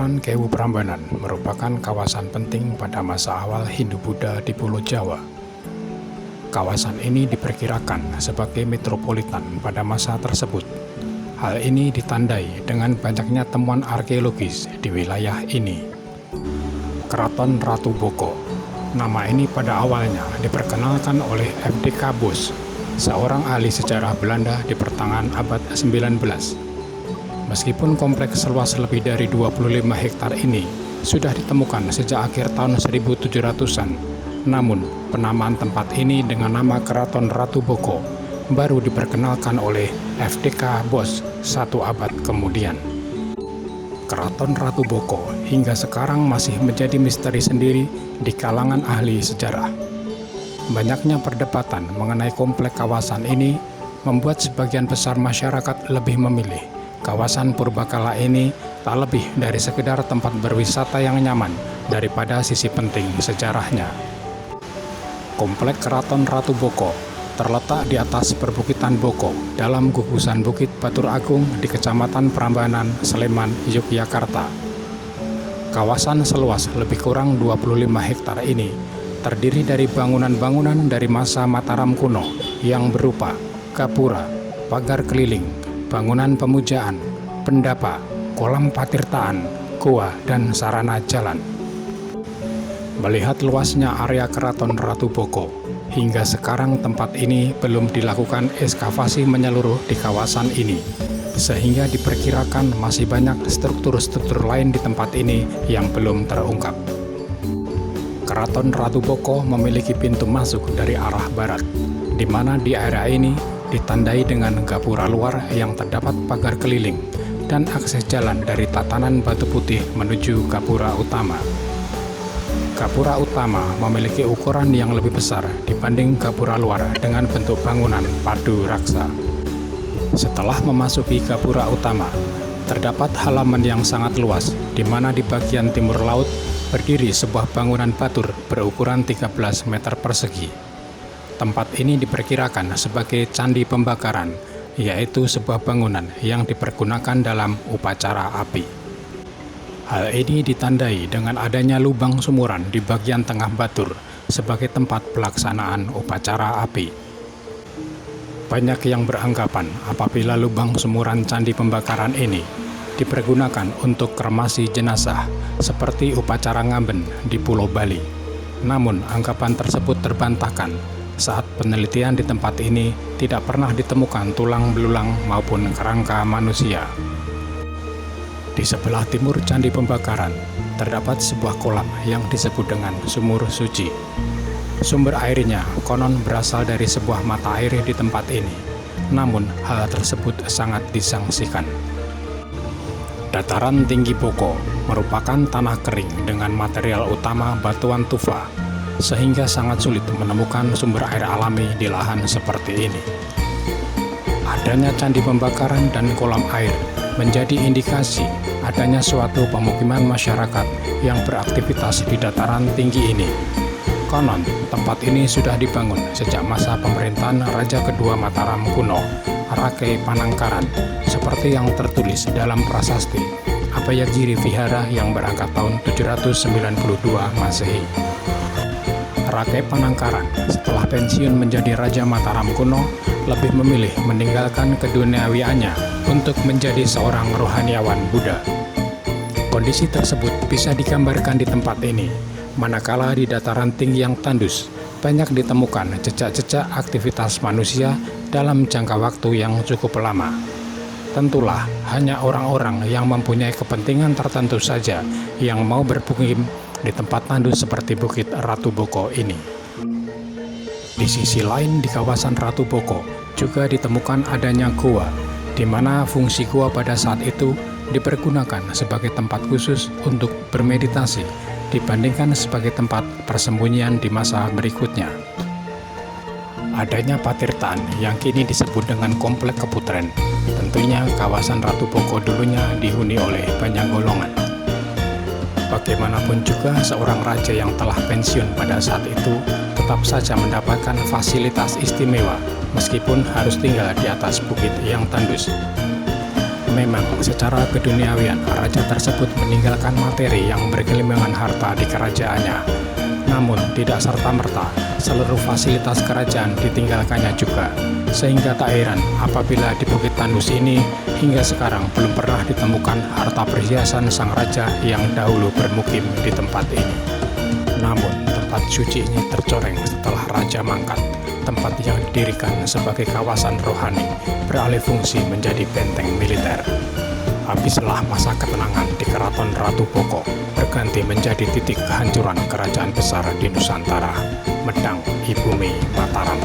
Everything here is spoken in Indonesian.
Dataran Kewu Prambanan merupakan kawasan penting pada masa awal Hindu-Buddha di Pulau Jawa. Kawasan ini diperkirakan sebagai metropolitan pada masa tersebut. Hal ini ditandai dengan banyaknya temuan arkeologis di wilayah ini. Keraton Ratu Boko. Nama ini pada awalnya diperkenalkan oleh F.D.K. Bos, seorang ahli sejarah Belanda di pertengahan abad 19. Meskipun kompleks seluas lebih dari 25 hektar ini sudah ditemukan sejak akhir tahun 1700-an, namun penamaan tempat ini dengan nama Keraton Ratu Boko baru diperkenalkan oleh F.D.K. Bos 1 abad kemudian. Keraton Ratu Boko hingga sekarang masih menjadi misteri sendiri di kalangan ahli sejarah. Banyaknya perdebatan mengenai kompleks kawasan ini membuat sebagian besar masyarakat lebih memilih kawasan purbakala ini tak lebih dari sekedar tempat berwisata yang nyaman daripada sisi penting sejarahnya. Kompleks Keraton Ratu Boko terletak di atas perbukitan Boko dalam gugusan Bukit Batur Agung di Kecamatan Prambanan, Sleman, Yogyakarta. Kawasan seluas lebih kurang 25 hektar ini terdiri dari bangunan-bangunan dari masa Mataram kuno yang berupa gapura, pagar keliling, bangunan pemujaan, pendapa, kolam patirtaan, goa, dan sarana jalan. Melihat luasnya area Keraton Ratu Boko, hingga sekarang tempat ini belum dilakukan ekskavasi menyeluruh di kawasan ini, sehingga diperkirakan masih banyak struktur-struktur lain di tempat ini yang belum terungkap. Keraton Ratu Boko memiliki pintu masuk dari arah barat, di mana di area ini ditandai dengan gapura luar yang terdapat pagar keliling dan akses jalan dari tatanan batu putih menuju gapura utama. Gapura utama memiliki ukuran yang lebih besar dibanding gapura luar dengan bentuk bangunan padu raksa. Setelah memasuki gapura utama, terdapat halaman yang sangat luas di mana di bagian timur laut berdiri sebuah bangunan batur berukuran 13 meter persegi. Tempat ini diperkirakan sebagai candi pembakaran, yaitu sebuah bangunan yang dipergunakan dalam upacara api. Hal ini ditandai dengan adanya lubang sumuran di bagian tengah batur sebagai tempat pelaksanaan upacara api. Banyak yang beranggapan apabila lubang sumuran candi pembakaran ini dipergunakan untuk kremasi jenazah seperti upacara Ngaben di Pulau Bali. Namun anggapan tersebut terbantahkan saat penelitian di tempat ini tidak pernah ditemukan tulang belulang maupun kerangka manusia. Di sebelah timur candi pembakaran terdapat sebuah kolam yang disebut dengan sumur suci. Sumber airnya konon berasal dari sebuah mata air di tempat ini, namun hal tersebut sangat disangsikan. Dataran tinggi Boko merupakan tanah kering dengan material utama batuan tufa, sehingga sangat sulit menemukan sumber air alami di lahan seperti ini. Adanya candi pembakaran dan kolam air menjadi indikasi adanya suatu pemukiman masyarakat yang beraktivitas di dataran tinggi ini. Konon, tempat ini sudah dibangun sejak masa pemerintahan Raja Kedua Mataram kuno, Rakei Panangkaran, seperti yang tertulis dalam prasasti Abhayagiri Vihara yang berangkat tahun 792 Masehi. Rakei Panangkaran setelah pensiun menjadi Raja Mataram kuno lebih memilih meninggalkan keduniawiannya untuk menjadi seorang rohaniawan Buddha. Kondisi tersebut bisa digambarkan di tempat ini, manakala di dataran tinggi yang tandus banyak ditemukan jejak-jejak aktivitas manusia dalam jangka waktu yang cukup lama. Tentulah hanya orang-orang yang mempunyai kepentingan tertentu saja yang mau bermukim di tempat tandus seperti Bukit Ratu Boko ini. Di sisi lain di kawasan Ratu Boko juga ditemukan adanya goa, di mana fungsi goa pada saat itu dipergunakan sebagai tempat khusus untuk bermeditasi dibandingkan sebagai tempat persembunyian di masa berikutnya. Adanya patirtaan yang kini disebut dengan Komplek Keputren. Tentunya kawasan Ratu Boko dulunya dihuni oleh banyak golongan. Bagaimanapun juga seorang raja yang telah pensiun pada saat itu tetap saja mendapatkan fasilitas istimewa meskipun harus tinggal di atas bukit yang tandus. Memang secara keduniawian raja tersebut meninggalkan materi yang bergelimbangan harta di kerajaannya. Namun tidak serta-merta seluruh fasilitas kerajaan ditinggalkannya juga. Sehingga tak heran apabila di Bukit Tandus ini hingga sekarang belum pernah ditemukan harta perhiasan sang raja yang dahulu bermukim di tempat ini. Namun tempat suci ini tercoreng setelah raja mangkat. Tempat yang didirikan sebagai kawasan rohani beralih fungsi menjadi benteng militer. Habislah masa ketenangan di Keraton Ratu Boko, berganti menjadi titik kehancuran kerajaan besar di Nusantara, Medang, Ibumi, Mataram.